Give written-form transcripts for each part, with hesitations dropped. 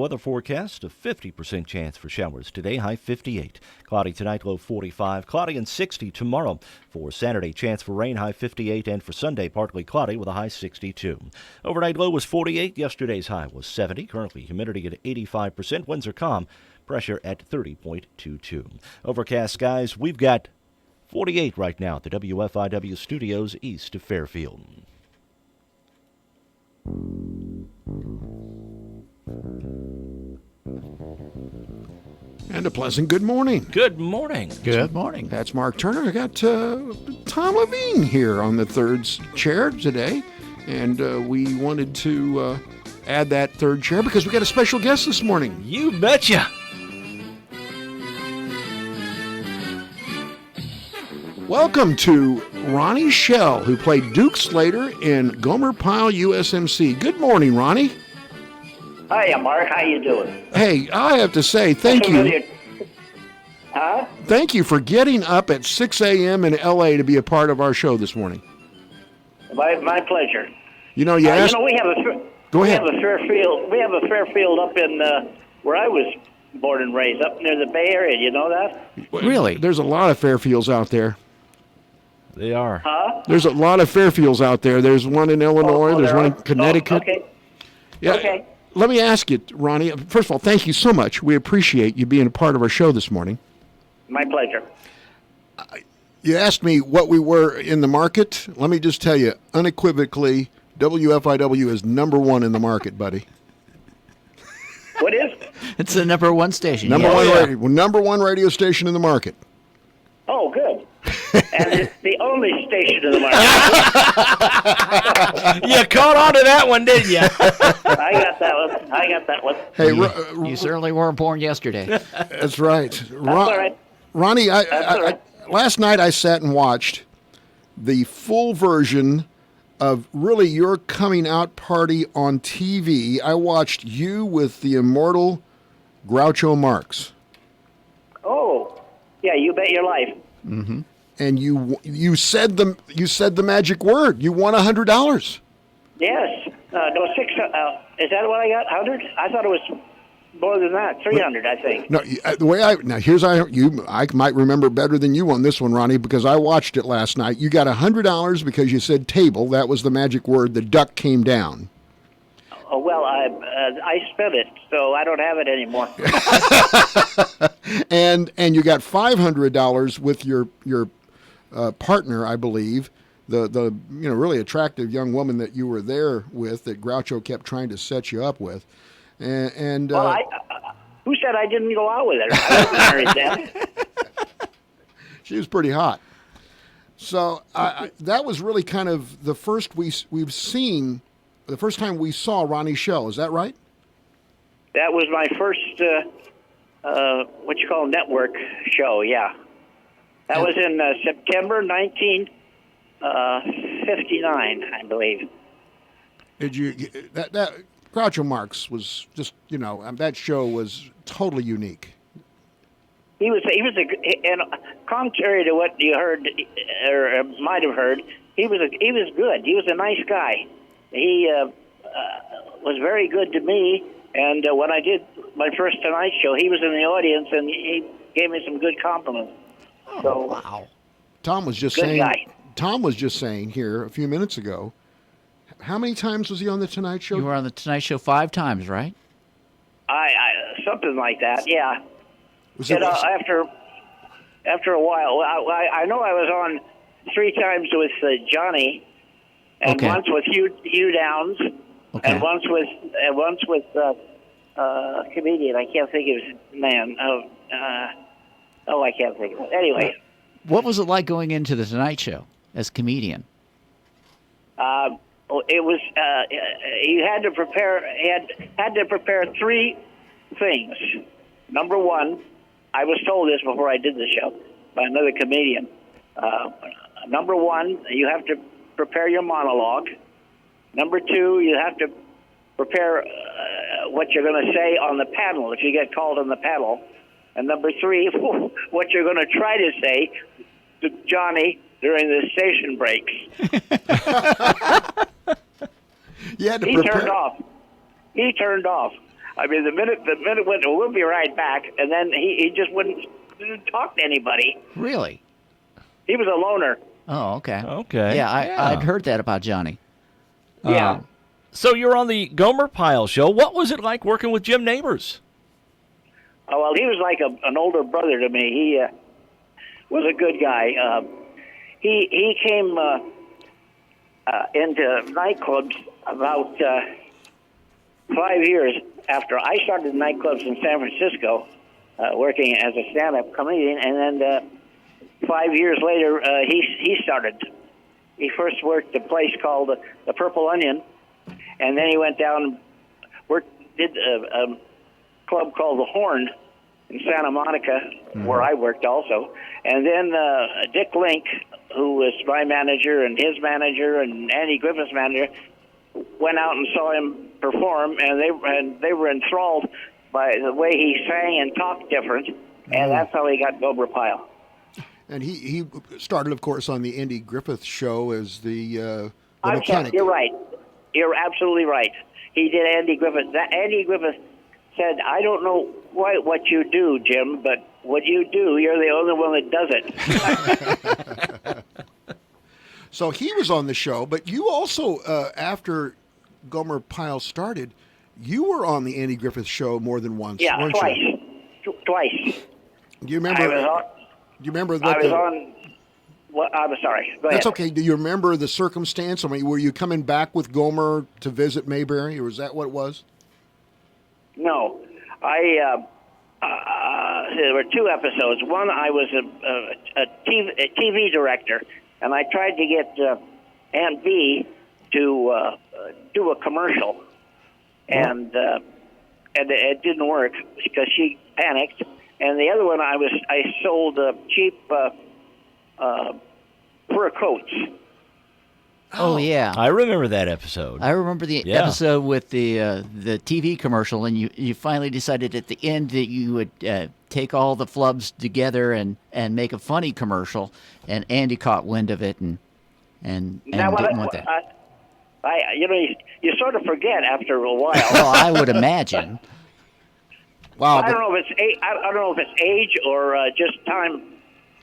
weather forecast, a 50% chance for showers today, high 58. Cloudy tonight, low 45. Cloudy and 60 tomorrow. For Saturday, chance for rain, high 58. And for Sunday, partly cloudy with a high 62. Overnight low was 48. Yesterday's high was 70. Currently, humidity at 85%. Winds are calm. Pressure at 30.22. Overcast skies, we've got 48 right now at the WFIW studios east of Fairfield. And a pleasant good morning. Good morning. Good morning. That's Mark Turner. I got Tom Levine here on the third chair today, and we wanted to add that third chair because we got a special guest this morning. You betcha. Welcome to Ronnie Shell, who played Duke Slater in Gomer Pyle USMC. Good morning, Ronnie. Hiya, Mark. How you doing? Hey, I have to say thank you. Huh? Thank you for getting up at 6 a.m. in L.A. to be a part of our show this morning. My pleasure. You know, you asked. We have a Go ahead. We have a Fairfield. We have a Fairfield up in where I was born and raised, up near the Bay Area. You know that? Really? There's a lot of Fairfields out there. They are. Huh? There's a lot of Fairfields out there. There's one in Illinois. There's one in Connecticut. Okay. Yeah. Okay. Let me ask you, Ronnie. First of all, thank you so much. We appreciate you being a part of our show this morning. My pleasure. You asked me what we were in the market. Let me just tell you, unequivocally, WFIW is number one in the market, buddy. What is? It's the number one station. Number yes. number one radio station in the market. Oh, good. And it's the only station in the market. You caught on to that one, didn't you? I got that one. Hey, You certainly weren't born yesterday. that's right. That's all right. Ronnie, That's all right. last night I sat and watched the full version of really your coming out party on TV. I watched you with the immortal Groucho Marx. Oh, yeah. You bet your life. Mm-hmm. And you said the magic word. You won $100. Yes. No, 6. Is that what I got? 100? I thought it was more than that. 300, I think. No, the way I might remember better than you on this one, Ronnie, because I watched it last night. You got $100 because you said table. That was the magic word. The duck came down. Oh, well, I spent it, so I don't have it anymore. and you got $500 with your partner, I believe, the really attractive young woman that you were there with that Groucho kept trying to set you up with. And well, who said I didn't go out with her? I wasn't married then. She was pretty hot. So that was really kind of the first we've seen. The first time we saw Ronnie Shell, is that right? That was my first, network show, yeah. That was in September 1959, I believe. Did you, that Groucho Marx was just, that show was totally unique. He was and contrary to what you heard, or might have heard, he was good. He was a nice guy. He was very good to me, and when I did my first Tonight Show, he was in the audience, and he gave me some good compliments. Oh, So, wow. Tom was just saying here a few minutes ago, how many times was he on the Tonight Show? You were on the Tonight Show 5 times, right? I something like that, yeah. Was it, after a while, I know I was on 3 times with Johnny. And Okay. once with Hugh Downs, Okay. and once with a comedian. I can't think of his man. I can't think of it. Anyway, What was it like going into the Tonight Show as a comedian? it was you had to prepare. Had to prepare 3 things. Number 1, I was told this before I did the show by another comedian. Number 1, you have to prepare your monologue. Number 2, you have to prepare what you're going to say on the panel if you get called on the panel. And number 3, what you're going to try to say to Johnny during the station breaks. you had to He prepare. turned off. I mean, the minute went, we'll be right back, and then he just didn't talk to anybody. Really? He was a loner. Oh, okay. Okay. Yeah, Yeah. I'd heard that about Johnny. Yeah. So you're on the Gomer Pyle show. What was it like working with Jim Neighbors? Oh, well, he was like an older brother to me. He was a good guy. He came into nightclubs about 5 years after I started nightclubs in San Francisco, working as a stand-up comedian, and then 5 years later, he started. He first worked at a place called the Purple Onion, and then he went down and did a club called the Horn in Santa Monica, where I worked also. And then Dick Link, who was my manager and his manager and Andy Griffith's manager, went out and saw him perform, and they were enthralled by the way he sang and talked different, and that's how he got Gomer Pyle. And he started, of course, on the Andy Griffith show as the I'm mechanic. sorry, you're right. You're absolutely right. He did Andy Griffith. Andy Griffith said, "I don't know what you do, Jim, but what you do, you're the only one that does it." So he was on the show, but you also, after Gomer Pyle started, you were on the Andy Griffith show more than once, Yeah, weren't twice. you? Twice. Do you remember? I was on. Do you remember I what was on. Well, I'm sorry. Go That's ahead. okay. Do you remember the circumstance? I mean, were you coming back with Gomer to visit Mayberry, or was that what it was? No, there were two episodes. One, I was a TV director, and I tried to get Aunt B to do a commercial, and it didn't work because she panicked. And the other one, I sold cheap fur coats. Oh, yeah. I remember that episode. I remember the Yeah. episode with the TV commercial, and you finally decided at the end that you would take all the flubs together and make a funny commercial, and Andy caught wind of it and Now, didn't want that. You sort of forget after a while. Well, I would imagine. Wow. I don't know if it's age or just time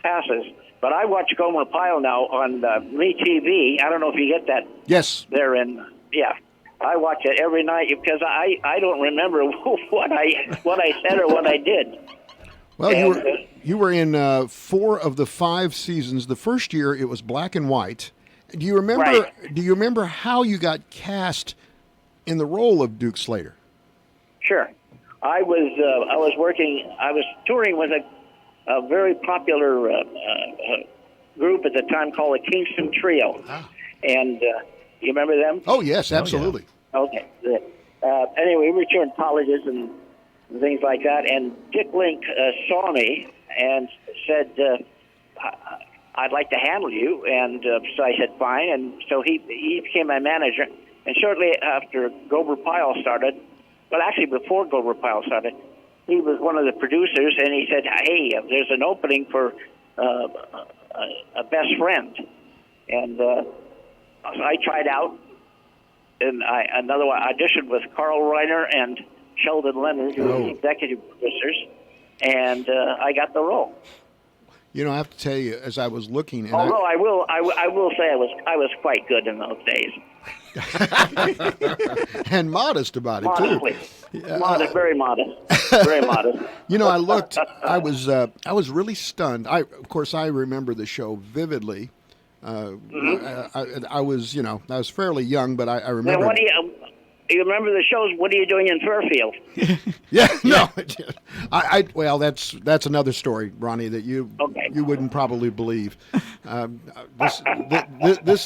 passes. But I watch Gomer Pyle now on MeTV. I don't know if you get that Yes. there, and yeah, I watch it every night because I don't remember what I said or what I did. Well, And, you were in 4 of the 5 seasons. The first year it was black and white. Do you remember? Right. Do you remember how you got cast in the role of Duke Slater? Sure, I was touring with a very popular group at the time called the Kingston Trio, and you remember them? Oh yes, absolutely. Okay. Good. Anyway, we were touring colleges and things like that, and Dick Link saw me and said, "I'd like to handle you," and so I said, "Fine," and so he became my manager. And shortly after Gomer Pyle started, well, actually before Gomer Pyle started, he was one of the producers, and he said, "Hey, there's an opening for a best friend," and so I tried out, and another one auditioned with Carl Reiner and Sheldon Leonard, who were executive producers, and I got the role. You know, I have to tell you, as I was looking, and Although I will say I was quite good in those days. and modest about it Modestly, too. modest, very modest, very modest. You know, I looked. I was really stunned. Of course, I remember the show vividly. I was, I was fairly young, but I Now, remember. what do you remember the shows? What are you doing in Fairfield? Yeah, no. Well, that's another story, Ronnie, that you wouldn't probably believe. This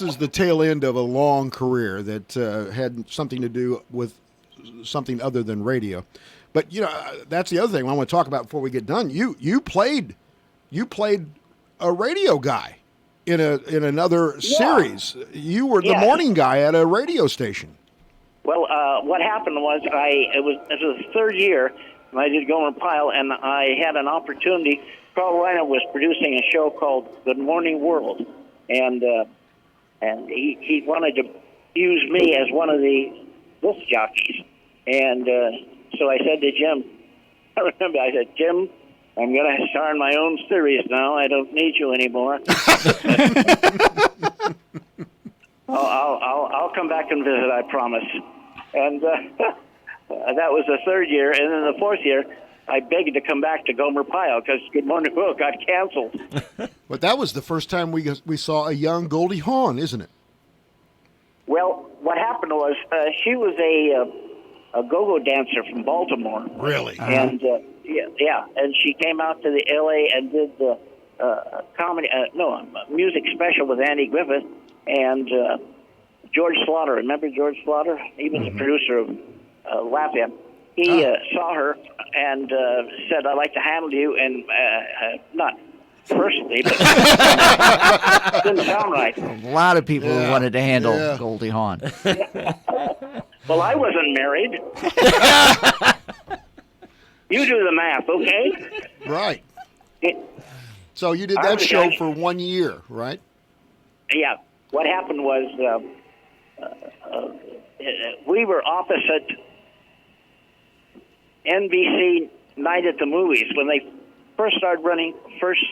is the tail end of a long career that had something to do with something other than radio. But that's the other thing I want to talk about before we get done. You played a radio guy in another series. You were the morning guy at a radio station. Well, what happened was it was the third year when I did Gomer Pyle, and I had an opportunity. Carl Reiner was producing a show called Good Morning World, and he wanted to use me as one of the disc jockeys, and So I said to Jim, I remember I said, Jim, I'm going to star in my own series now. I don't need you anymore. I'll come back and visit, I promise. And that was the third year. And then the fourth year, I begged to come back to Gomer Pyle because Good Morning Will got canceled. But that was the first time we saw a young Goldie Hawn, isn't it? Well, what happened was she was a go-go dancer from Baltimore. Really? And yeah, and she came out to the L.A. and did the music special with Andy Griffith and George Slaughter. Remember George Slaughter? He was the producer of Lafayette. He saw her and said, "I'd like to handle you," and not personally, but it didn't sound right. A lot of people wanted to handle Goldie Hawn. Well, I wasn't married. You do the math, okay? Right. It, So you did I that was show young. for 1 year, right? yeah. What happened was we were opposite NBC Night at the Movies when they first started running first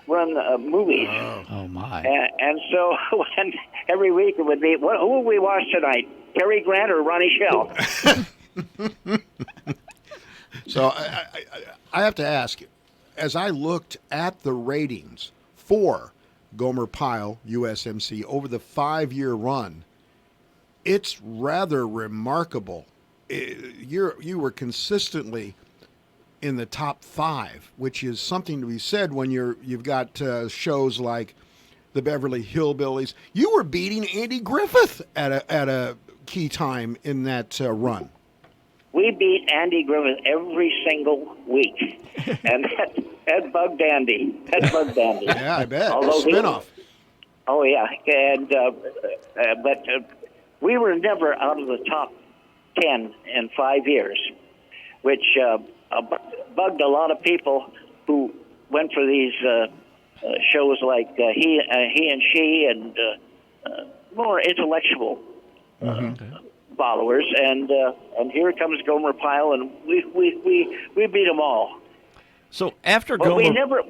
run movies. Oh, my. And so when every week it would be, who will we watch tonight? Cary Grant or Ronnie Shell? So I have to ask, as I looked at the ratings for Gomer Pyle, USMC, over the 5-year run, it's rather remarkable. You were consistently in the top 5, which is something to be said when you've got shows like the Beverly Hillbillies. You were beating Andy Griffith at a key time in that run. We beat Andy Griffith every single week, and that bugged Andy. That bugged Andy. Yeah, I bet. Although he- Spinoff. Oh yeah, and but we were never out of the top 10 in 5 years, which bugged a lot of people who went for these shows like he and she and more intellectual followers, and here comes Gomer Pyle, and we beat them all. So after But we Gomer, never.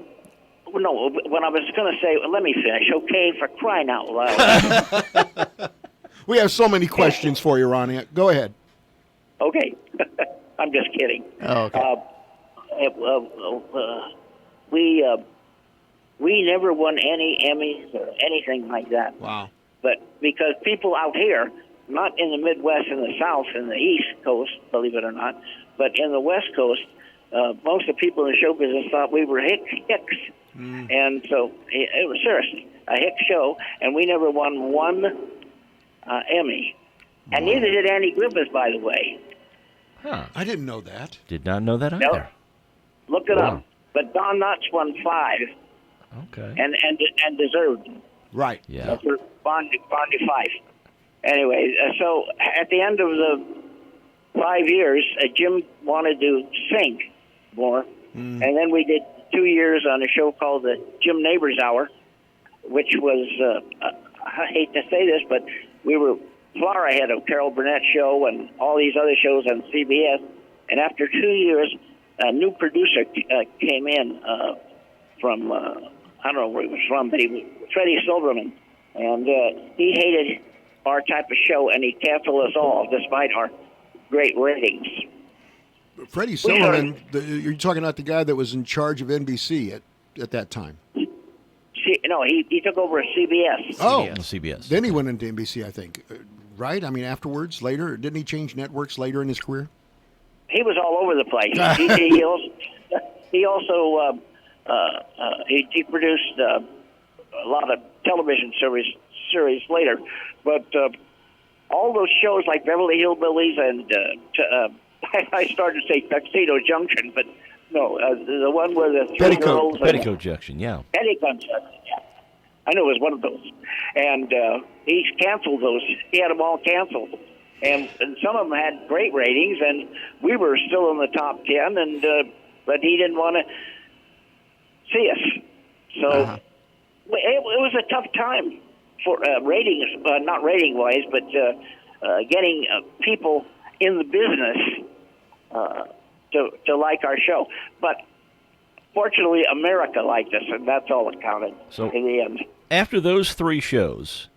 No, when I was going to say, let me finish, okay, for crying out loud. We have so many questions for you, Ronnie. Go ahead. Okay, I'm just kidding. Oh, okay. We never won any Emmys or anything like that. Wow. But because people out here, not in the Midwest and the South and the East Coast, believe it or not, but in the West Coast, most of the people in the show business thought we were hicks. And so it was seriously a hick show, and we never won one Emmy. And neither did Andy Griffith, by the way. I didn't know that. did not know that No. either. Look it Wow. up. But Don Knotts won 5, Okay. and deserved. Right. Yeah. For Bondi 5. Anyway, so at the end of the 5 years, Jim wanted to sing more, and then we did 2 years on a show called the Jim Neighbors Hour, which was, I hate to say this, but we were far ahead of Carol Burnett's show and all these other shows on CBS. And after 2 years, a new producer came in from, I don't know where he was from, but he was Freddie Silverman. And he hated our type of show, and he canceled us all despite our great ratings. Freddie Silverman, you're talking about the guy that was in charge of NBC at that time. He took over CBS. Oh, CBS. then he went into NBC, I think. Right? I mean, afterwards, later? Didn't he change networks later in his career? He was all over the place. he also he produced a lot of television series later, but all those shows like Beverly Hillbillies and I started to say Tuxedo Junction, but no, the one where the three girls. Petticoat Junction, yeah. Petticoat Junction, yeah. I knew it was one of those. And he canceled those. He had them all canceled. And some of them had great ratings, and we were still in the top 10, and but he didn't want to see us. So it was a tough time for ratings, not rating-wise, but getting people in the business to like our show. But fortunately, America liked us, and that's all that counted So- in the end. After those 3 shows,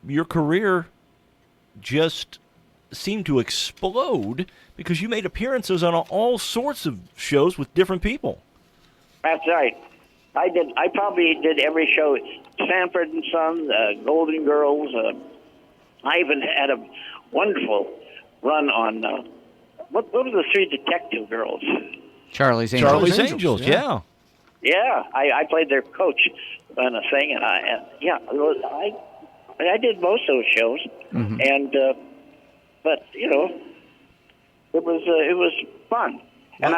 your career just seemed to explode because you made appearances on all sorts of shows with different people. That's right. I probably did every show. Sanford and Son, Golden Girls. I even had a wonderful run on what were the 3 detective girls? Charlie's Angels. Charlie's Angels, Angels, yeah. yeah. Yeah, I played their coach on a thing, and I did most of those shows, and but it was fun. And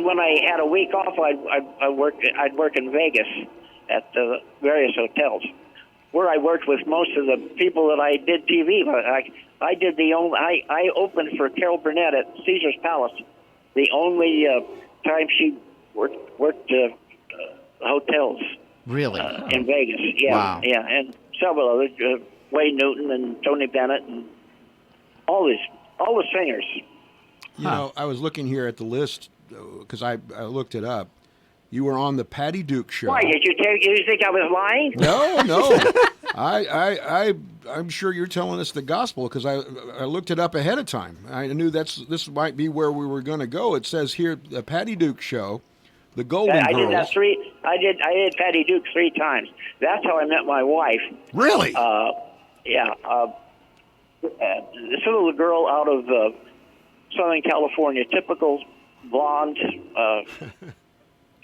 when I had a week off, I'd work in Vegas at the various hotels, where I worked with most of the people that I did TV. I opened for Carol Burnett at Caesar's Palace, the only time she worked hotels Really? in Vegas. Yeah, Wow. yeah, and several others, Wayne Newton and Tony Bennett, and all the singers. You know, I was looking here at the list because I looked it up. You were on the Patty Duke show. Why did you think I was lying? No. I'm sure you're telling us the gospel because I looked it up ahead of time. I knew this might be where we were going to go. It says here the Patty Duke show, the Golden I Girls. did that I did Patty Duke 3 times. That's how I met my wife. Really? Yeah. This little girl out of Southern California, typical blonde.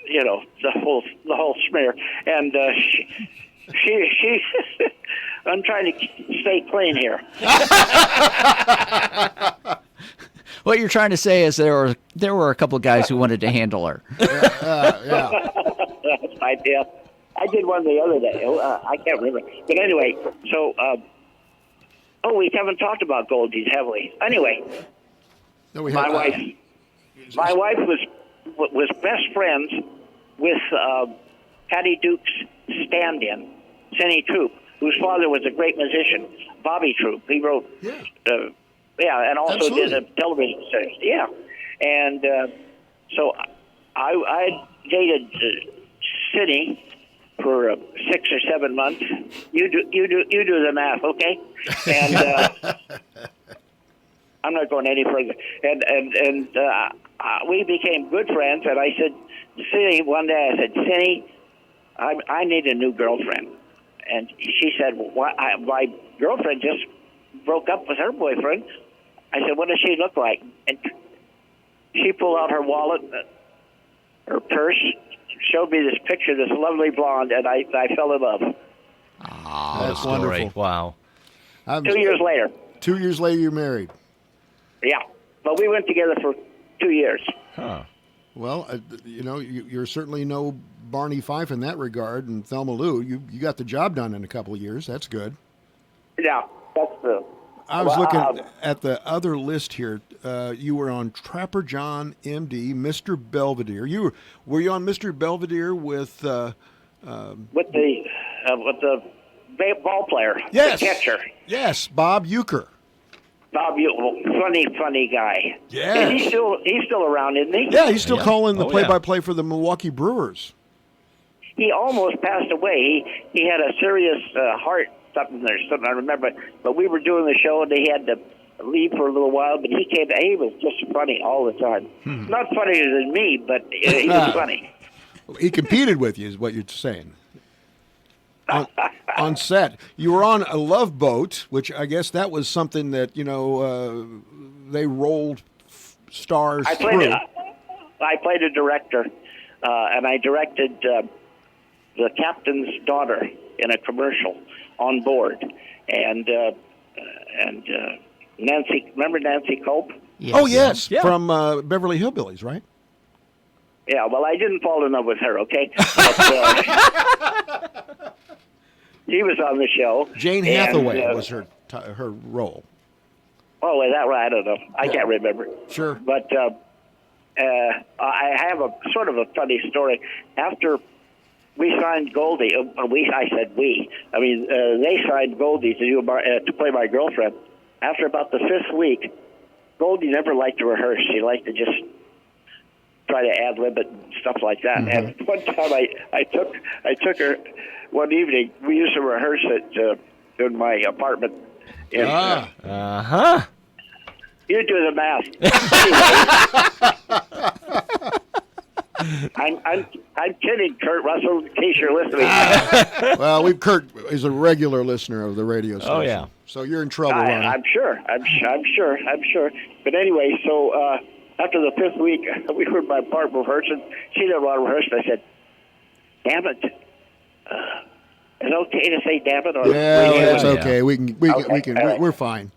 The whole smear, and she I'm trying to stay clean here. What you're trying to say is there were a couple of guys who wanted to handle her. Yeah. I did one the other day. I can't remember, but anyway. So, we haven't talked about Goldies, have we? Anyway, No, we my have, wife was best friends with Patty Duke's stand-in, Cindy Troop, whose father was a great musician, Bobby Troop. He wrote, and also Absolutely. did a television series. Yeah, and so I dated Cindy for 6 or 7 months. You do the math, okay? And I'm not going any further. And we became good friends. And I said, Cindy, one day I said, Cindy, I need a new girlfriend. And she said, well, my girlfriend just broke up with her boyfriend. I said, what does she look like? And she pulled out her wallet, her purse, showed me this picture, this lovely blonde, and I fell in love. That's Story. wonderful. Wow. 2 years later. 2 years later, you're married. Yeah. But we went together for 2 years. Huh. Well, you're certainly no Barney Fife in that regard, and Thelma Lou. You got the job done in a couple of years. That's good. Yeah, that's the. I was looking at the other list here. You were on Trapper John, M.D., Mr. Belvedere. Were you on Mr. Belvedere with? With the ball player, Yes. the catcher. Yes, Bob Euchre. Bob, funny guy. Yeah. And he's still around, isn't he? Yeah, he's still calling the Oh, yeah. play-by-play for the Milwaukee Brewers. He almost passed away. He had a serious heart something I remember. But we were doing the show, and he had to leave for a little while. But he came. He was just funny all the time. Not funnier than me, but he was funny. He competed with you, is what you're saying. On set, you were on a Love Boat, which I guess that was something that they rolled stars I through. played a director, and I directed the captain's daughter in a commercial on board, and Nancy. Remember Nancy Culp? Yes. Oh yes, Yeah. from Beverly Hillbillies, right? Yeah. Well, I didn't fall in love with her. Okay. But, he was on the show. Jane and, Hathaway was her role. Oh, is that right? I don't know. I can't remember. Sure. But I have a sort of a funny story. After we signed Goldie, I said we. I mean, they signed Goldie to play my girlfriend. After about the 5th week, Goldie never liked to rehearse. She liked to just try to ad-lib it and stuff like that. And one time I took her one evening. We used to rehearse it in my apartment. In, Uh-huh. You do the math. Anyway, I'm kidding, Kurt Russell, in case you're listening. Well, Kurt is a regular listener of the radio station. Oh, yeah. So you're in trouble, Ronnie. I'm sure. But anyway, so after the 5th week, we were in my apartment rehearsing. She didn't want to rehearse, and I said, "Damn it! Is it okay to say damn it?" Or Yeah, radio? that's okay. We can. Okay. We're fine.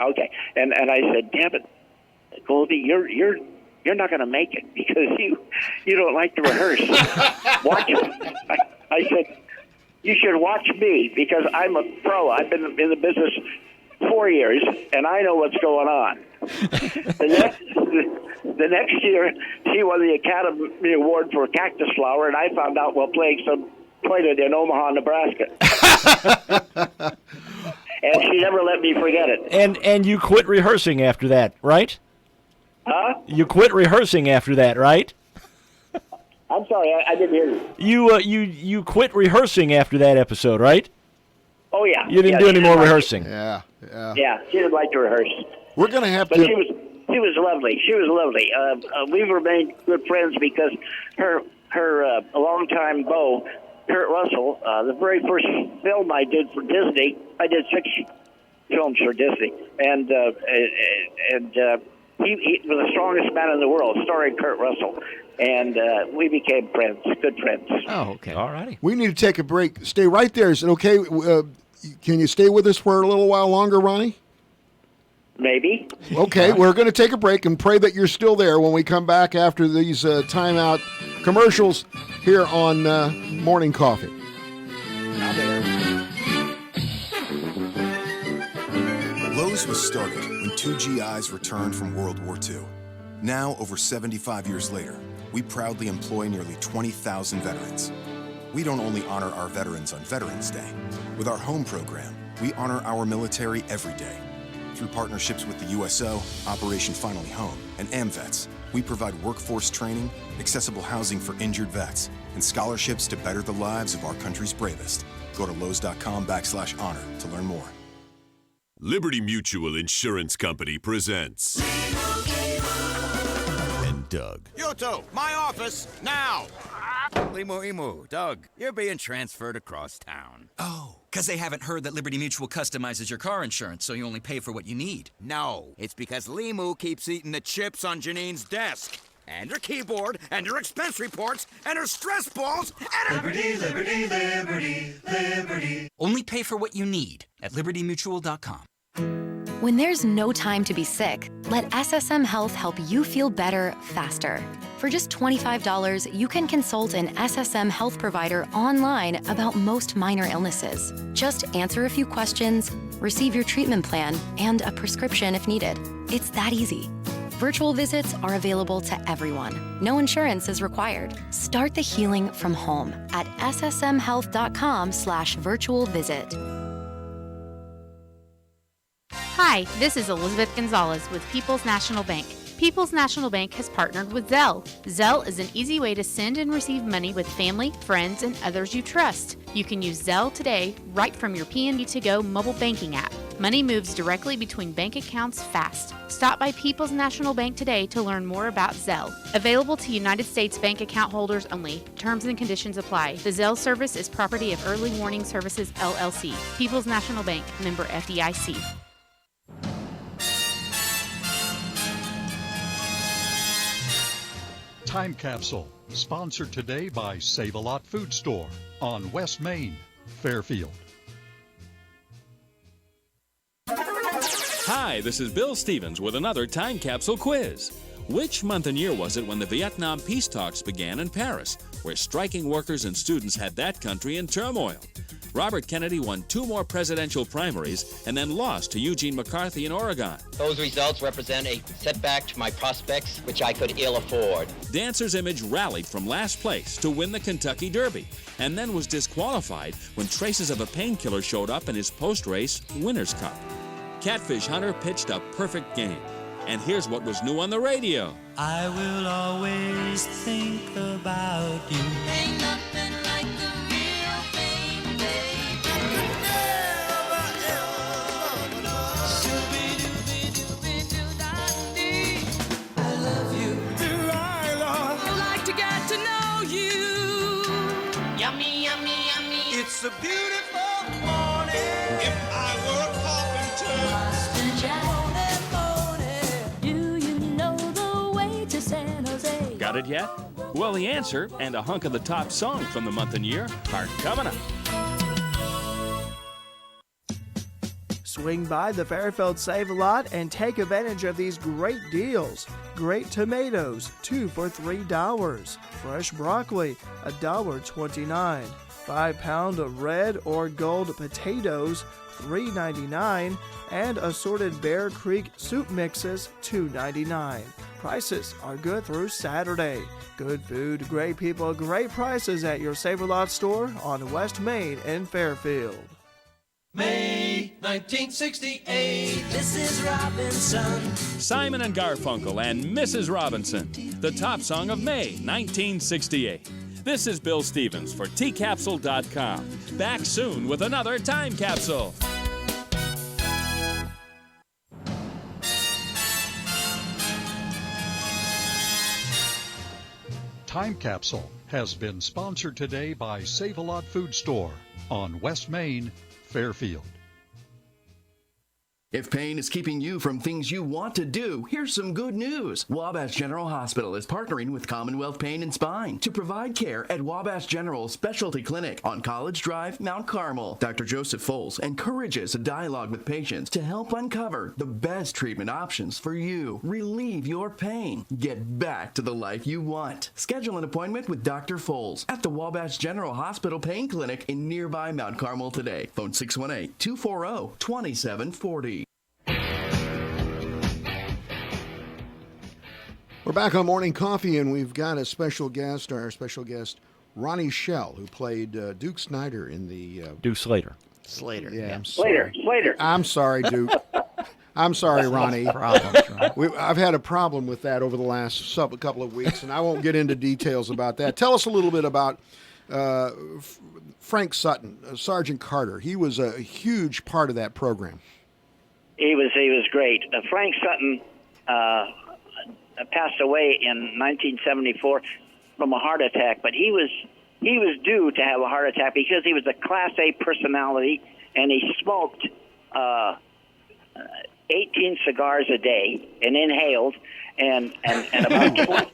Okay, and I said, "Damn it, Goldie, you're not going to make it because you don't like to rehearse. Watch it." I said, "You should watch me because I'm a pro. I've been in the business 4 years, and I know what's going on." The next year, she won the Academy Award for Cactus Flower, and I found out while playing some toilet in Omaha, Nebraska. And she never let me forget it. And you quit rehearsing after that, right? Huh? You quit rehearsing after that, right? I'm sorry, I didn't hear you. You quit rehearsing after that episode, right? Oh, yeah. You didn't do any more rehearsing. Yeah. Yeah, she didn't like to rehearse. We're going to have But to. she was lovely. She was lovely. We've remained good friends because her longtime beau, Kurt Russell, the very first film I did for Disney, I did 6 films for Disney, and he was the strongest man in the world, starring Kurt Russell, and we became friends, good friends. Oh, okay. All righty. We need to take a break. Stay right there. Is it okay? Can you stay with us for a little while longer, Ronnie? Maybe. Okay, we're going to take a break and pray that you're still there when we come back after these timeout commercials here on Morning Coffee. Lowe's was started when two GIs returned from World War II. Now, over 75 years later, we proudly employ nearly 20,000 veterans. We don't only honor our veterans on Veterans Day. With our home program, we honor our military every day. Through partnerships with the USO, Operation Finally Home, and AMVETS, we provide workforce training, accessible housing for injured vets, and scholarships to better the lives of our country's bravest. Go to Lowe's.com/honor to learn more. Liberty Mutual Insurance Company presents and Doug. Yoto, my office, now! Limu, Doug, you're being transferred across town. Oh, because they haven't heard that Liberty Mutual customizes your car insurance, so you only pay for what you need. No, it's because Limu keeps eating the chips on Janine's desk. And her keyboard, and her expense reports, and her stress balls, and her... Liberty. Only pay for what you need at libertymutual.com. When there's no time to be sick, let SSM Health help you feel better faster. For just $25, you can consult an SSM Health provider online about most minor illnesses. Just answer a few questions, receive your treatment plan, and a prescription if needed. It's that easy. Virtual visits are available to everyone. No insurance is required. Start the healing from home at ssmhealth.com/virtual visit. Hi, this is Elizabeth Gonzalez with People's National Bank. People's National Bank has partnered with Zelle. Zelle is an easy way to send and receive money with family, friends, and others you trust. You can use Zelle today right from your PNB2Go mobile banking app. Money moves directly between bank accounts fast. Stop by People's National Bank today to learn more about Zelle. Available to United States bank account holders only. Terms and conditions apply. The Zelle service is property of Early Warning Services, LLC. People's National Bank, member FDIC. Time Capsule, sponsored today by Save-A-Lot Food Store on West Main, Fairfield. Hi, this is Bill Stevens with another Time Capsule quiz. Which month and year was it when the Vietnam peace talks began in Paris, where striking workers and students had that country in turmoil? Robert Kennedy won 2 more presidential primaries and then lost to Eugene McCarthy in Oregon. Those results represent a setback to my prospects, which I could ill afford. Dancer's Image rallied from last place to win the Kentucky Derby, and then was disqualified when traces of a painkiller showed up in his post-race Winners' Cup. Catfish Hunter pitched a perfect game. And here's what was new on the radio. I will always think about you. Ain't nothing like the real thing, baby. Never, ever know. Shoo-be-doo-be-doo-be-doo-da-dee. I love you. Do I, Lord? I'd like to get to know you. Yummy, yummy, yummy. It's a beautiful morning. If I were a carpenter. Got it yet? Well, the answer and a hunk of the top song from the month and year are coming up. Swing by the Fairfield Save-A-Lot and take advantage of these great deals. Great tomatoes, 2 for $3. Fresh broccoli, $1.29. 5-pound of red or gold potatoes, $3.99, and assorted Bear Creek soup mixes, $2.99. Prices are good through Saturday. Good food, great people, great prices at your Save-A-Lot store on West Main in Fairfield. May 1968, Mrs. Robinson. Simon and Garfunkel and Mrs. Robinson, the top song of May 1968. This is Bill Stevens for tcapsule.com. Back soon with another Time Capsule. Time Capsule has been sponsored today by Save-A-Lot Food Store on West Main, Fairfield. If pain is keeping you from things you want to do, here's some good news. Wabash General Hospital is partnering with Commonwealth Pain and Spine to provide care at Wabash General Specialty Clinic on College Drive, Mount Carmel. Dr. Joseph Foles encourages a dialogue with patients to help uncover the best treatment options for you. Relieve your pain. Get back to the life you want. Schedule an appointment with Dr. Foles at the Wabash General Hospital Pain Clinic in nearby Mount Carmel today. Phone 618-240-2740. We're back on Morning Coffee, and we've got a special guest, Ronnie Schell, who played Duke Snyder in the... Duke Slater. Slater. Yeah, I'm Slater. I'm sorry, Duke. I'm sorry, Ronnie. I've had a problem with that over the last couple of weeks, and I won't get into details about that. Tell us a little bit about Frank Sutton, Sergeant Carter. He was a huge part of that program. He was great. Frank Sutton passed away in 1974 from a heart attack, but he was due to have a heart attack because he was a Class A personality, and he smoked 18 cigars a day and inhaled, and about 20,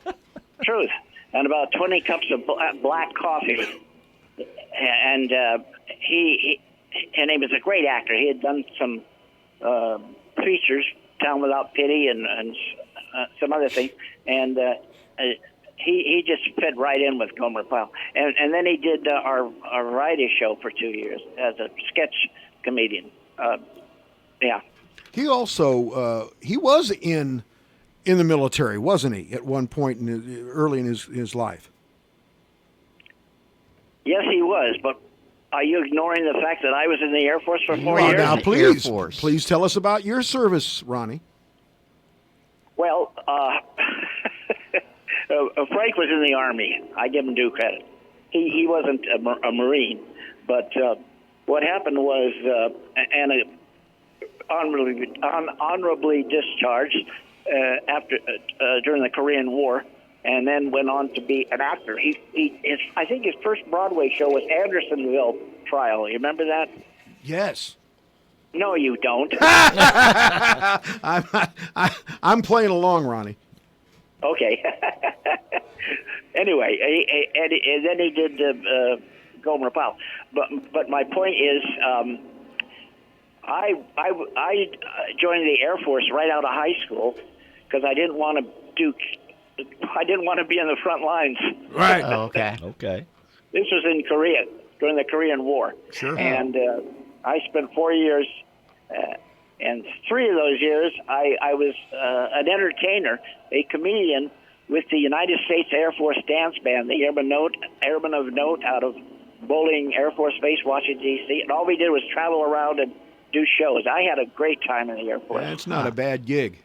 truth, and about 20 cups of black coffee, and he was a great actor. He had done some features, Town Without Pity, and some other things, and he just fit right in with Gomer Pyle. And then he did our variety show for 2 years as a sketch comedian. Yeah. He also he was in the military, wasn't he? At one point early in his life. Yes, he was. But are you ignoring the fact that I was in the Air Force for 4 years? Now, please tell us about your service, Ronnie. Well, Frank was in the Army. I give him due credit. He wasn't a Marine, but what happened was, honorably discharged during the Korean War, and then went on to be an actor. I think his first Broadway show was Andersonville Trial. You remember that? Yes. No, you don't. I'm playing along, Ronnie. Okay. Anyway, and then he did Gomer Pyle. But my point is, I joined the Air Force right out of high school because I didn't want to be in the front lines. Right. Oh, okay. Okay. This was in Korea during the Korean War. Sure. And I spent 4 years, and 3 of those years I was an entertainer, a comedian with the United States Air Force Dance Band, the Airmen of Note out of Bolling Air Force Base, Washington, D.C. And all we did was travel around and do shows. I had a great time in the Air Force. That's not a bad gig.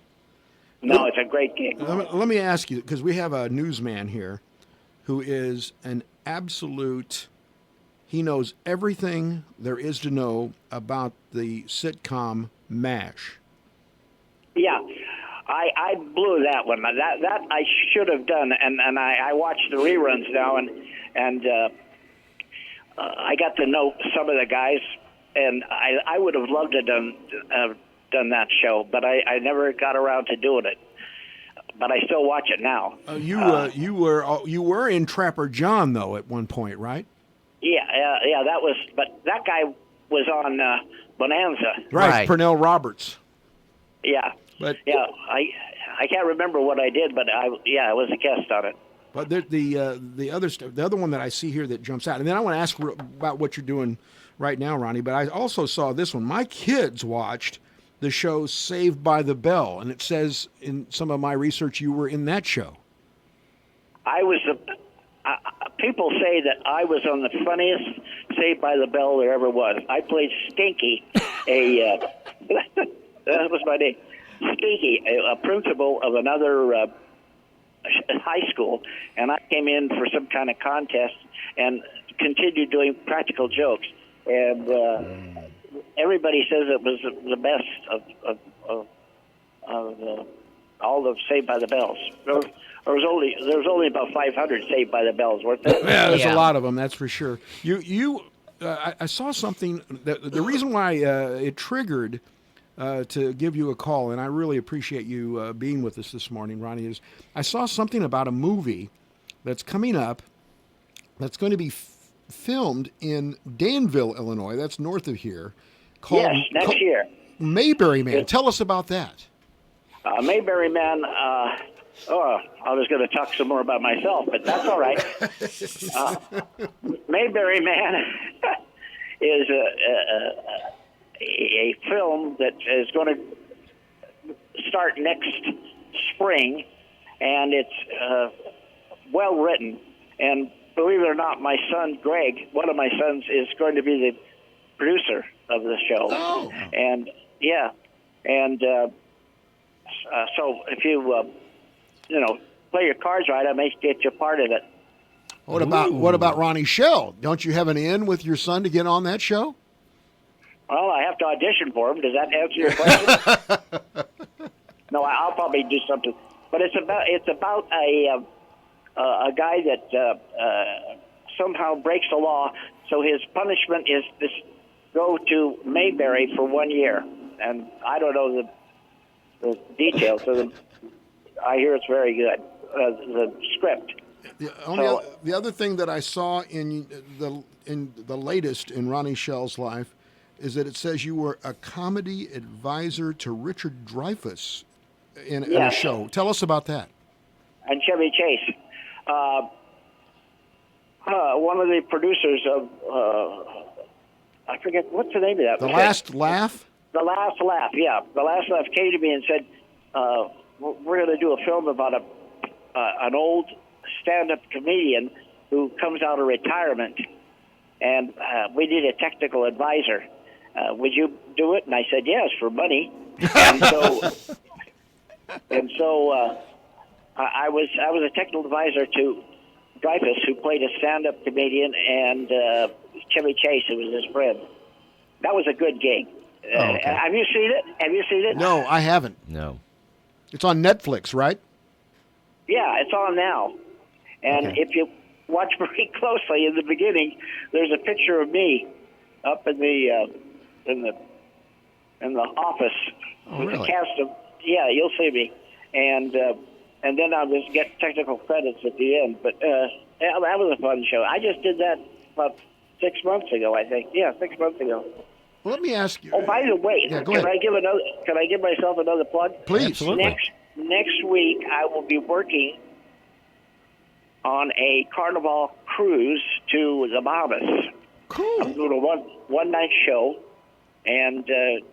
No, it's a great gig. Let me ask you, because we have a newsman here who is an absolute, he knows everything there is to know about the sitcom MASH. Yeah, I blew that one. That I should have done, and I watched the reruns now, and I got to know some of the guys, and I would have loved to done that show, but I never got around to doing it. But I still watch it now. You were in Trapper John though at one point, right? Yeah. That was, but that guy was on Bonanza. Right, Pernell Roberts. Yeah. But I can't remember what I did, but I was a guest on it. But the other stuff, the other one that I see here that jumps out, and then I want to ask about what you're doing right now, Ronnie. But I also saw this one. My kids watched the show Saved by the Bell, and it says in some of my research you were in that show. I was people say that I was on the funniest Saved by the Bell there ever was. I played Stinky, that was my name. Stinky, a principal of another high school, and I came in for some kind of contest and continued doing practical jokes. And everybody says it was the best of all the Saved by the Bells. There was only about 500 Saved by the Bells, weren't there? Yeah, there's a lot of them, that's for sure. I saw something. The reason why it triggered to give you a call, and I really appreciate you being with us this morning, Ronnie, is I saw something about a movie that's coming up that's going to be filmed in Danville, Illinois. That's north of here. Next year. Mayberry Man. Tell us about that. Mayberry Man, I was going to talk some more about myself, but that's all right. Mayberry Man is a film that is going to start next spring, and it's well written. And believe it or not, my son Greg, one of my sons, is going to be the producer of the show. Oh. And so if you play your cards right, I may get you part of it. What about Ronnie Shell? Don't you have an in with your son to get on that show? Well, I have to audition for him. Does that answer your question? No, I'll probably do something. But it's about a guy that somehow breaks the law. So his punishment is to go to Mayberry for 1 year. And I don't know the details. So I hear it's very good. The script. The other thing that I saw in the latest in Ronnie Shell's life is that it says you were a comedy advisor to Richard Dreyfuss in a show. Tell us about that. And Chevy Chase. One of the producers of, I forget, what's the name of that? The Last Laugh? The Last Laugh, yeah. The Last Laugh came to me and said, we're going to do a film about an old stand-up comedian who comes out of retirement, and we need a technical advisor. Would you do it? And I said, yes, for money. And so I was a technical advisor to Dreyfuss, who played a stand-up comedian, and Chevy Chase, who was his friend. That was a good gig. Okay. Have you seen it? No, I haven't. No. It's on Netflix, right? Yeah, it's on now. And if you watch very closely in the beginning, there's a picture of me up in the office with the cast of. Yeah, you'll see me, and then I'll just get technical credits at the end. But that was a fun show. I just did that about 6 months ago, I think. Yeah, 6 months ago. Well, let me ask you. Oh, by the way, go can ahead. Can I give myself another plug? Please. Absolutely. Next week, I will be working on a Carnival cruise to the Bahamas. Cool. I'm doing a one night show, and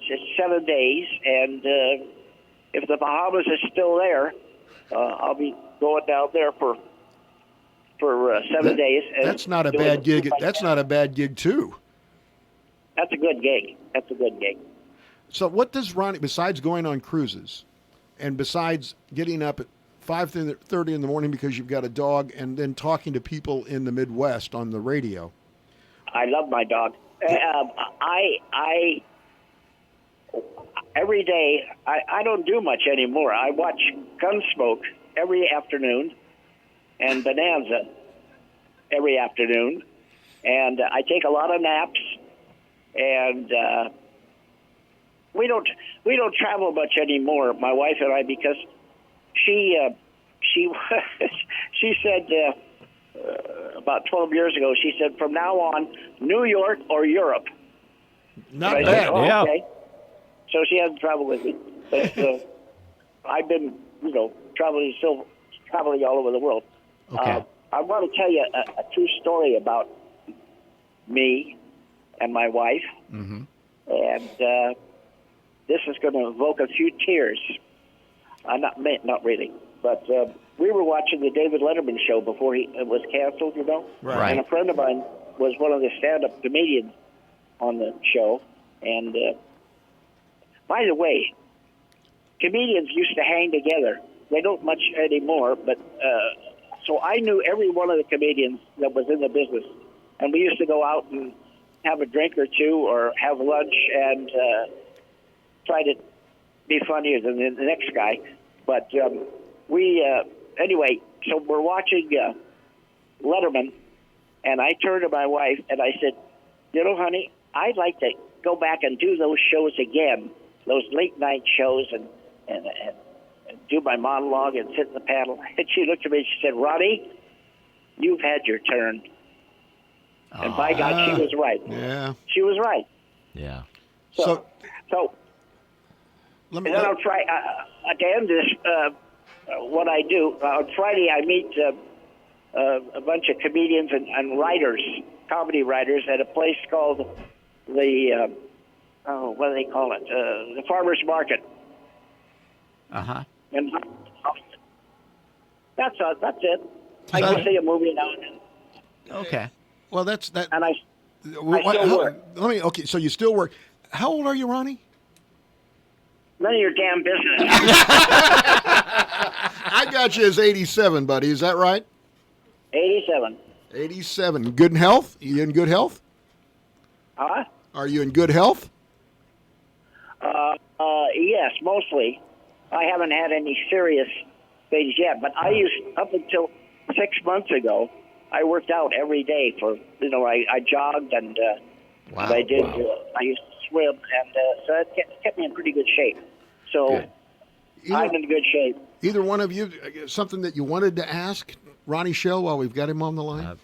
just 7 days. And if the Bahamas is still there, I'll be going down there for 7 days. And that's not a bad gig. That's not a bad gig too. That's a good gig. So what does Ronnie, besides going on cruises and besides getting up at 5:30 in the morning because you've got a dog, and then talking to people in the Midwest on the radio. I love my dog. I every day. I don't do much anymore. I watch Gunsmoke every afternoon, and Bonanza every afternoon, and I take a lot of naps, and we don't travel much anymore, my wife and I, because she said about 12 years ago, she said, from now on, New York or Europe. Not I bad. said, oh, Yeah. okay. So she hasn't traveled with me, but I've been, traveling all over the world. Okay. I want to tell you a true story about me and my wife, Mm-hmm. and this is going to evoke a few tears. Not really, but we were watching the David Letterman show before he was canceled, Right. And a friend of mine was one of the stand-up comedians on the show, and by the way, comedians used to hang together. They don't much anymore, but so I knew every one of the comedians that was in the business, and we used to go out and have a drink or two or have lunch and try to be funnier than the next guy. But anyway, so we're watching Letterman, and I turned to my wife and I said, honey, I'd like to go back and do those shows again, those late night shows, and do my monologue and sit in the panel. And she looked at me and she said, Ronnie, you've had your turn. And by God, she was right. Yeah. She was right. Yeah. So let and then I'll try to end this. What I do on Friday, I meet a bunch of comedians and writers, comedy writers, at a place called the what do they call it? The Farmers Market. Uh-huh. And that's it. I go see a movie now and then. Okay. Well, that's that. And I still work. Okay, so you still work. How old are you, Ronnie? None of your damn business. I got you as 87, buddy. Is that right? 87. 87. Good health? You in good health? Huh? Are you in good health? Yes, mostly. I haven't had any serious things yet, but I up until 6 months ago, I worked out every day for, I jogged and I did, I used to swim, and so it kept me in pretty good shape. So I'm in good shape. Either one of you, something that you wanted to ask Ronnie Shell while we've got him on the line?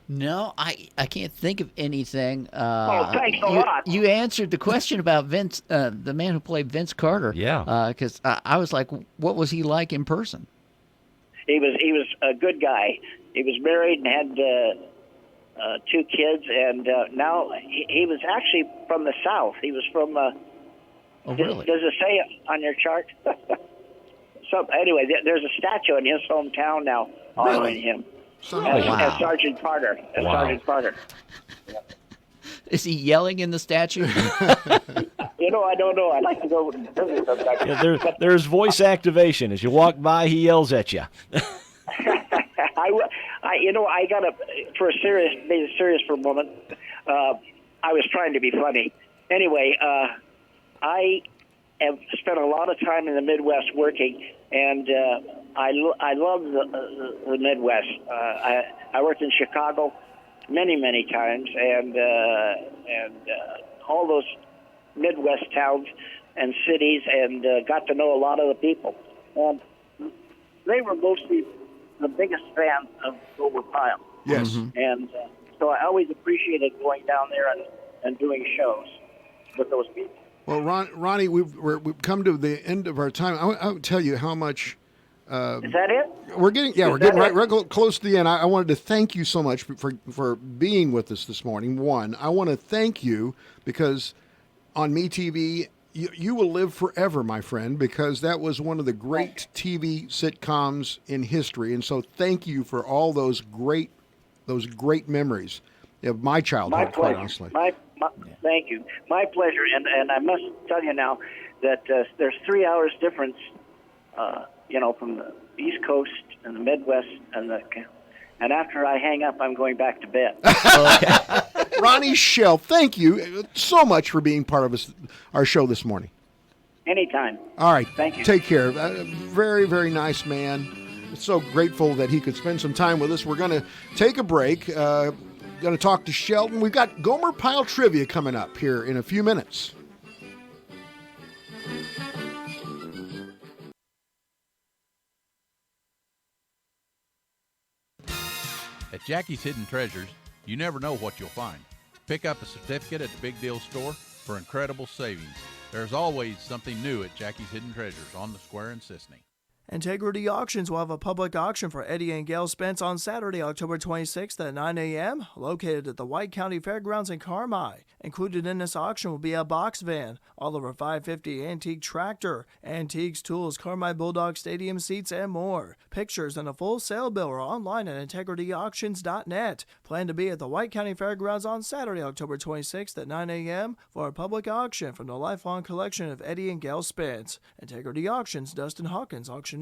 No, I can't think of anything. Thanks a lot. You answered the question about Vince, the man who played Vince Carter. Yeah. Because I was like, what was he like in person? He was a good guy. He was married and had 2 kids, and now he was actually from the South. He was from. Oh, really? Does it say it on your chart? So anyway, there's a statue in his hometown now honoring him. As Sergeant Carter. Sergeant Carter. Is he yelling in the statue? I don't know. I'd like to go visit sometime. Yeah, there's voice activation. As you walk by, he yells at you. I got made it serious for a moment. I was trying to be funny. Anyway, I have spent a lot of time in the Midwest working, and I love the Midwest. I worked in Chicago many times, and all those Midwest towns and cities, and got to know a lot of the people. And they were mostly the biggest fans of Grover Pyle. Yes. Mm-hmm. And so I always appreciated going down there and doing shows with those people. Well, Ronnie, we've come to the end of our time. I would tell you how much. Is that it? We're getting right close to the end. I wanted to thank you so much for being with us this morning. One, I want to thank you because on MeTV, you will live forever, my friend, because that was one of the great TV sitcoms in history. And so thank you for all those great memories of my childhood, quite honestly. Thank you. My pleasure. And I must tell you now, that there's 3 hours difference, from the East Coast and the Midwest, and after I hang up, I'm going back to bed. Ronnie Shell, thank you so much for being part of our show this morning. Anytime. All right. Thank you. Take care. Very, very nice man. So grateful that he could spend some time with us. We're going to take a break. Going to talk to Sheldon. We've got Gomer Pyle Trivia coming up here in a few minutes. At Jackie's Hidden Treasures, you never know what you'll find. Pick up a certificate at the Big Deal Store for incredible savings. There's always something new at Jackie's Hidden Treasures on the square in Sisney. Integrity Auctions will have a public auction for Eddie and Gail Spence on Saturday, October 26th at 9 a.m., located at the White County Fairgrounds in Carmi. Included in this auction will be a box van, Oliver 550 antique tractor, antiques, tools, Carmi Bulldog Stadium seats, and more. Pictures and a full sale bill are online at integrityauctions.net. Plan to be at the White County Fairgrounds on Saturday, October 26th at 9 a.m. for a public auction from the lifelong collection of Eddie and Gail Spence. Integrity Auctions, Dustin Hawkins, auctioneer.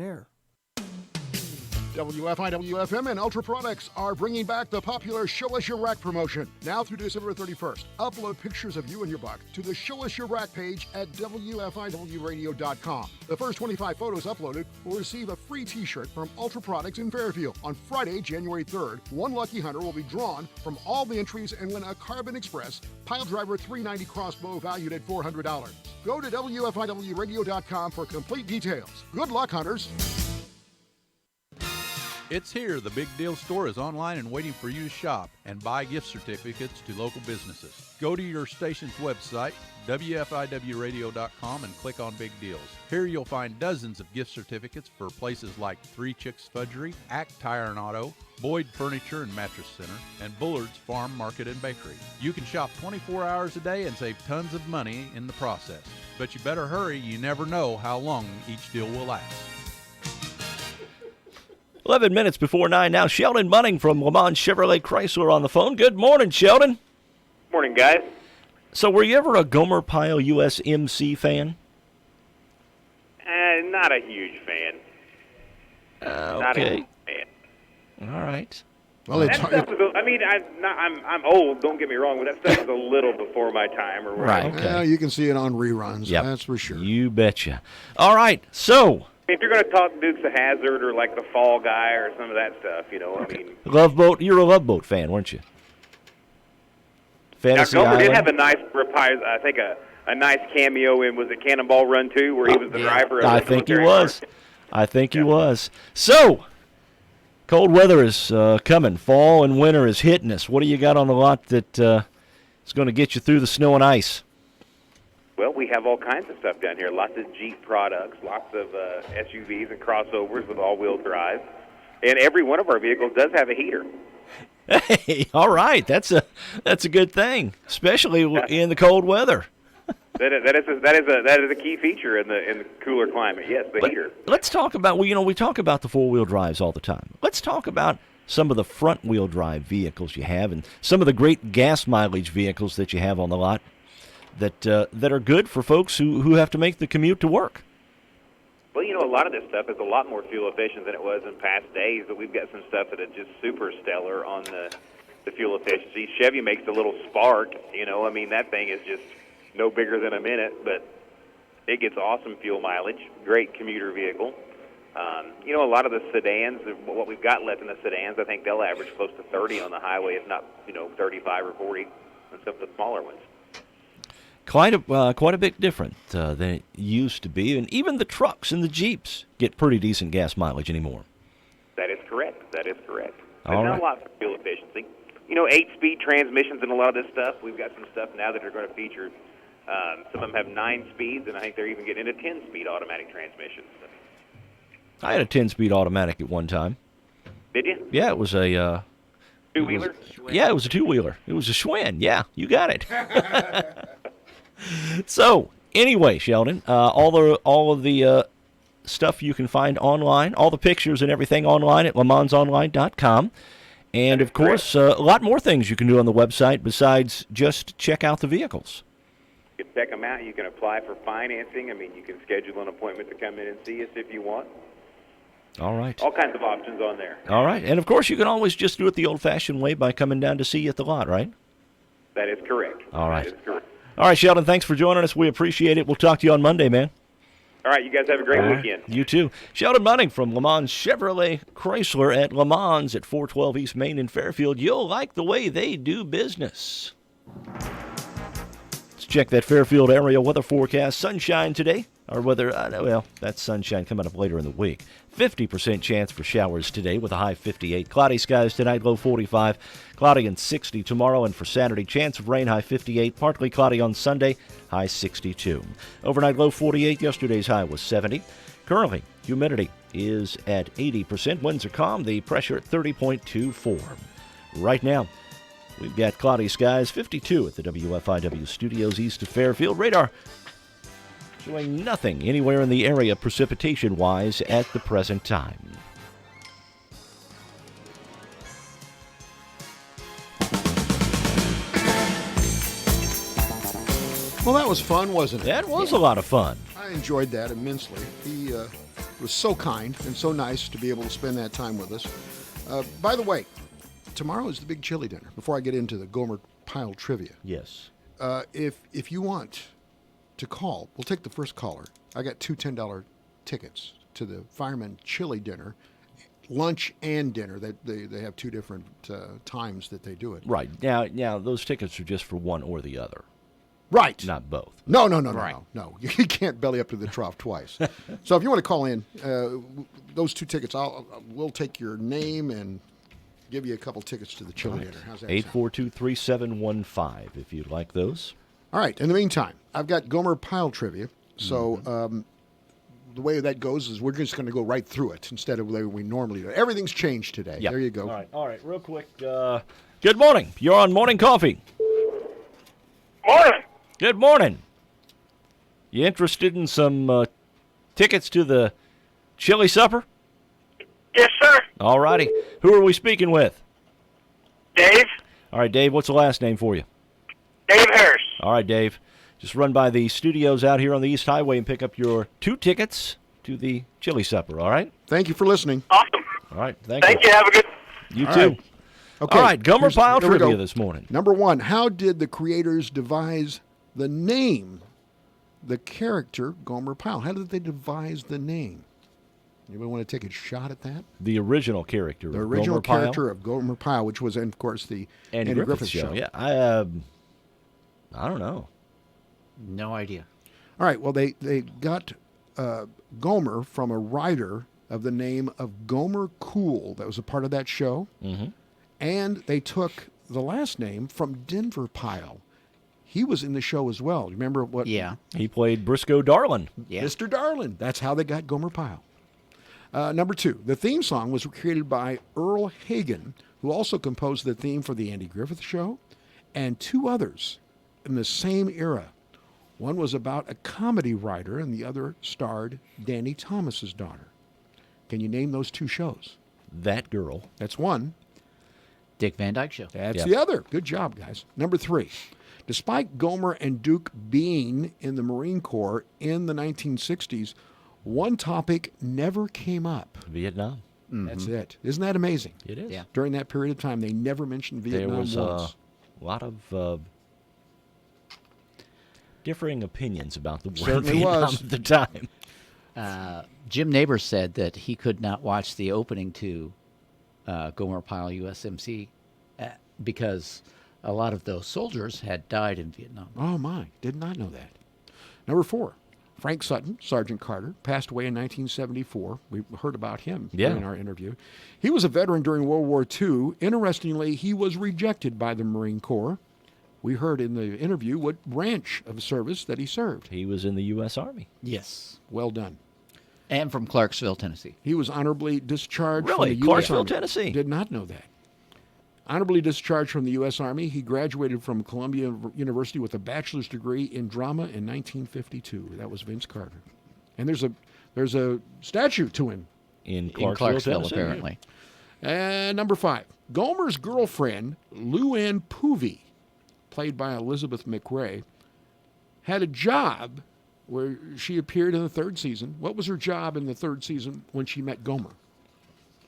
WFIW-FM and Ultra Products are bringing back the popular Show Us Your Rack promotion. Now through December 31st, upload pictures of you and your buck to the Show Us Your Rack page at WFIWradio.com. The first 25 photos uploaded will receive a free t-shirt from Ultra Products in Fairfield. On Friday, January 3rd, one lucky hunter will be drawn from all the entries and win a Carbon Express Pile Driver 390 crossbow valued at $400. Go to WFIWradio.com for complete details. Good luck, hunters. It's here. The Big Deal Store is online and waiting for you to shop and buy gift certificates to local businesses. Go to your station's website, WFIWradio.com, and click on Big Deals. Here you'll find dozens of gift certificates for places like Three Chicks Fudgery, Act Tire and Auto, Boyd Furniture and Mattress Center, and Bullard's Farm Market and Bakery. You can shop 24 hours a day and save tons of money in the process. But you better hurry. You never know how long each deal will last. 11 minutes before 9 now. Sheldon Bunning from Le Mans Chevrolet Chrysler on the phone. Good morning, Sheldon. Morning, guys. So were you ever a Gomer Pyle USMC fan? Not a huge fan. Not a Okay. huge fan. All right. Well, That stuff is I'm old, don't get me wrong, but that stuff is a little before my time. Or Right. Okay. Well, you can see it on reruns. Yep. That's for sure. You betcha. All right. So If you're going to talk Dukes of Hazzard or like the Fall Guy or some of that stuff, I mean. Love Boat. You're a Love Boat fan, weren't you? Fantasy Now, Gomer did Island. have a nice reprise, I think a nice cameo in, was it Cannonball Run 2, where he was the driver of I the think he military was. car? I think he was. So, cold weather is coming. Fall and winter is hitting us. What do you got on the lot that is going to get you through the snow and ice? Well, we have all kinds of stuff down here. Lots of Jeep products, lots of SUVs and crossovers with all-wheel drive. And every one of our vehicles does have a heater. Hey, all right. That's a good thing, especially in the cold weather. That is a key feature in the cooler climate. Yes, the heater. Let's talk about, we talk about the four-wheel drives all the time. Let's talk about some of the front-wheel drive vehicles you have and some of the great gas mileage vehicles that you have on the lot that are good for folks who have to make the commute to work. Well, a lot of this stuff is a lot more fuel efficient than it was in past days, but we've got some stuff that is just super stellar on the fuel efficiency. Chevy makes the little Spark, that thing is just no bigger than a minute, but it gets awesome fuel mileage, great commuter vehicle. A lot of the sedans, what we've got left in the sedans, I think they'll average close to 30 on the highway, if not, 35 or 40 on some of the smaller ones. Quite a bit different than it used to be, and even the trucks and the Jeeps get pretty decent gas mileage anymore. That is correct. There's All not right. a lot for fuel efficiency. 8-speed transmissions and a lot of this stuff. We've got some stuff now that are going to feature. Some of them have 9 speeds, and I think they're even getting into 10-speed automatic transmissions. I had a 10-speed automatic at one time. Did you? Yeah, it was a two-wheeler? Yeah, it was a two-wheeler. It was a Schwinn. Yeah, you got it. So, anyway, Sheldon, all of the stuff you can find online, all the pictures and everything online at lemansonline.com. And, of course, a lot more things you can do on the website besides just check out the vehicles. You can check them out. You can apply for financing. I mean, you can schedule an appointment to come in and see us if you want. All right. All kinds of options on there. All right. And, of course, you can always just do it the old-fashioned way by coming down to see you at the lot, right? That is correct. All right. That is correct. All right, Sheldon, thanks for joining us. We appreciate it. We'll talk to you on Monday, man. All right, you guys have a great weekend. You too. Sheldon Bunning from Le Mans Chevrolet Chrysler at Le Mans at 412 East Main in Fairfield. You'll like the way they do business. Let's check that Fairfield area weather forecast. Sunshine today. Or whether, well, that's sunshine coming up later in the week. 50% chance for showers today with a high 58. Cloudy skies tonight, low 45. Cloudy and 60 tomorrow. And for Saturday, chance of rain, high 58. Partly cloudy on Sunday, high 62. Overnight, low 48. Yesterday's high was 70. Currently, humidity is at 80%. Winds are calm. The pressure at 30.24. Right now, we've got cloudy skies, 52 at the WFIW studios east of Fairfield. Radar showing nothing anywhere in the area precipitation-wise at the present time. Well, that was fun, wasn't it? That was a lot of fun. I enjoyed that immensely. He was so kind and so nice to be able to spend that time with us. By the way, tomorrow is the big chili dinner. Before I get into the Gomer Pyle trivia. Yes. If you want to call, we'll take the first caller. I got two $10 tickets to the Fireman Chili Dinner, lunch and dinner. They have two different times that they do it. Right. Now, those tickets are just for one or the other. Right. Not both. No. You can't belly up to the trough twice. So if you want to call in, those two tickets, we'll take your name and give you a couple tickets to the chili dinner. How's that 842-3715 if you'd like those. All right. In the meantime, I've got Gomer Pyle trivia. So the way that goes is we're just going to go right through it instead of the way we normally do. Everything's changed today. Yep. There you go. All right. Real quick. Good morning. You're on Morning Coffee. Morning. Good morning. You interested in some tickets to the chili supper? Yes, sir. All righty. Who are we speaking with? Dave. All right, Dave, what's the last name for you? Dave Harris. All right, Dave. Just run by the studios out here on the East Highway and pick up your 2 tickets to the chili supper, all right? Thank you for listening. Awesome. All right, thank you. Thank you. Have a good. You All too. right. Okay. All right, Gomer Pyle here we trivia go. this morning. Number 1, how did the creators devise the name, the character Gomer Pyle? How did they devise the name? Anybody want to take a shot at that? The original character The of original Gomer Pyle? character of Gomer Pyle, which was, of course, the Andy Griffith Show. Yeah, I don't know. No idea. All right, well, they got Gomer from a writer of the name of Gomer Cool that was a part of that show. Mm-hmm. And they took the last name from Denver Pyle. He was in the show as well. You remember what? Yeah. He played Briscoe Darlin. Yeah. Mr. Darlin. That's how they got Gomer Pyle. Number 2, the theme song was created by Earl Hagen, who also composed the theme for the Andy Griffith Show, and 2 others in the same era. One was about a comedy writer, and the other starred Danny Thomas's daughter. Can you name those 2 shows? That girl. That's one. Dick Van Dyke Show. That's the other. Good job, guys. Number 3, despite Gomer and Duke being in the Marine Corps in the 1960s, one topic never came up. Vietnam. Mm-hmm. That's it. Isn't that amazing? It is. Yeah. During that period of time, they never mentioned Vietnam There was once. a lot of differing opinions about the war in Certainly Vietnam was. at the time. Jim Neighbors said that he could not watch the opening to Gomer Pyle USMC because a lot of those soldiers had died in Vietnam. Oh, my. Did not know that. Number 4, Frank Sutton, Sergeant Carter, passed away in 1974. We heard about him in our interview. He was a veteran during World War II. Interestingly, he was rejected by the Marine Corps. We heard in the interview what branch of service that he served. He was in the U.S. Army. Yes. Well done. And from Clarksville, Tennessee. He was honorably discharged from Really? the U.S. Clarksville, Army. Tennessee? Did not know that. Honorably discharged from the U.S. Army, he graduated from Columbia University with a bachelor's degree in drama in 1952. That was Vince Carter. And there's a statue to him. In Clarksville, Tennessee. apparently. And number 5, Gomer's girlfriend, Lou Ann Poovey, played by Elizabeth McRae, had a job where she appeared in the third season. What was her job in the third season when she met Gomer?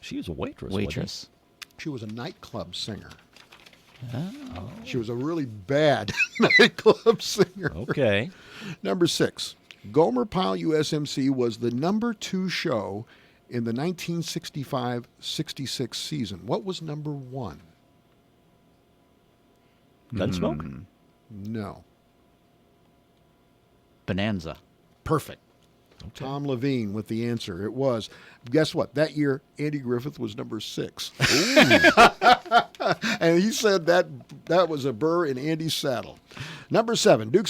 She was a waitress. Waitress. She was a nightclub singer. Oh. She was a really bad nightclub singer. Okay. Number 6. Gomer Pyle USMC was the number 2 show in the 1965-66 season. What was number 1? Gunsmoke? No. Bonanza. Perfect. Tom Levine with the answer. It was. Guess what? That year, Andy Griffith was number 6. And he said that was a burr in Andy's saddle. Number 7, Duke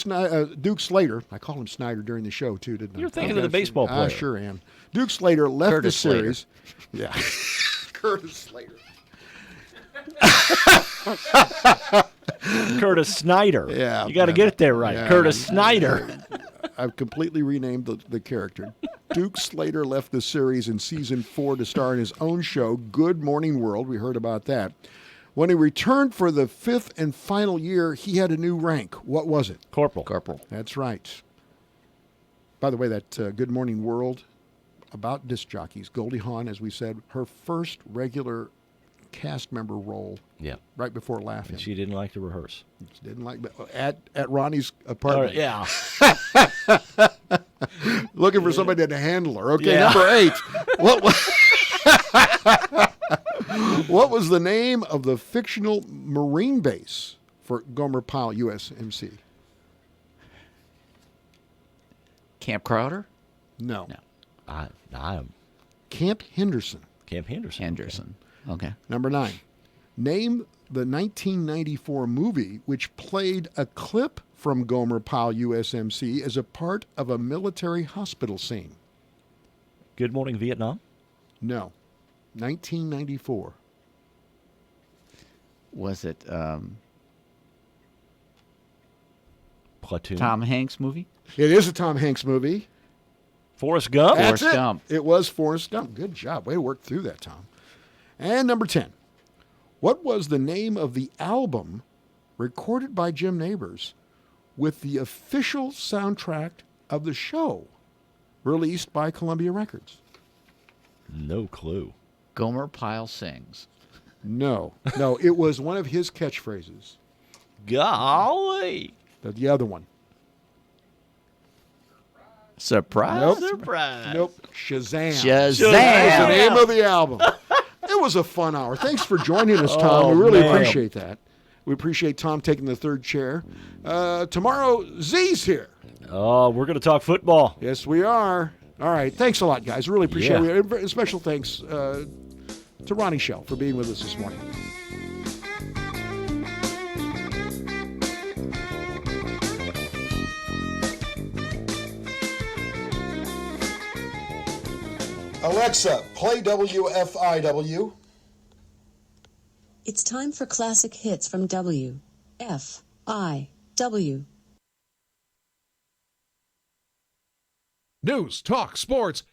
Slater. I call him Snyder during the show, too, didn't I? You're thinking of the baseball player. I sure am. Duke Slater left Curtis the series. Yeah. Curtis Slater. Curtis Snyder. Yeah. You got to get it there right. Yeah. Curtis Snyder. I've completely renamed the character. Duke Slater left the series in season 4 to star in his own show, Good Morning World. We heard about that. When he returned for the 5th and final year, he had a new rank. What was it? Corporal. Corporal. That's right. By the way, that Good Morning World, about disc jockeys. Goldie Hawn, as we said, her first regular cast member role. Yeah. Right before Laughing. And she didn't like to rehearse. She didn't like at Ronnie's apartment. Yeah. Looking for somebody to handle her. Okay, Yeah. number 8. What was the name of the fictional Marine base for Gomer Pyle USMC? Camp Crowder? No. I am Camp Henderson. Camp Henderson. Henderson. Okay. Number 9. Name the 1994 movie which played a clip from Gomer Pyle USMC as a part of a military hospital scene. Good Morning Vietnam? No. 1994. Was it Platoon. Tom Hanks movie? It is a Tom Hanks movie. Forrest Gump? That's Forrest it. Gump. It was Forrest Gump. Good job. Way to work through that, Tom. And number 10. What was the name of the album recorded by Jim Nabors with the official soundtrack of the show released by Columbia Records? No clue. Gomer Pyle Sings. No. It was one of his catchphrases. Golly. The other one. Surprise. Nope. Surprise. Nope. Shazam. Shazam. That was the name of the album. It was a fun hour. Thanks for joining us, Tom. Oh, we really man. appreciate that. We appreciate Tom taking the third chair. Tomorrow, Z's here. Oh, we're going to talk football. Yes, we are. All right. Thanks a lot, guys. Really appreciate Yeah. it. Special thanks to Ronnie Shell for being with us this morning. Alexa, play WFIW. It's time for classic hits from WFIW. News, talk, sports,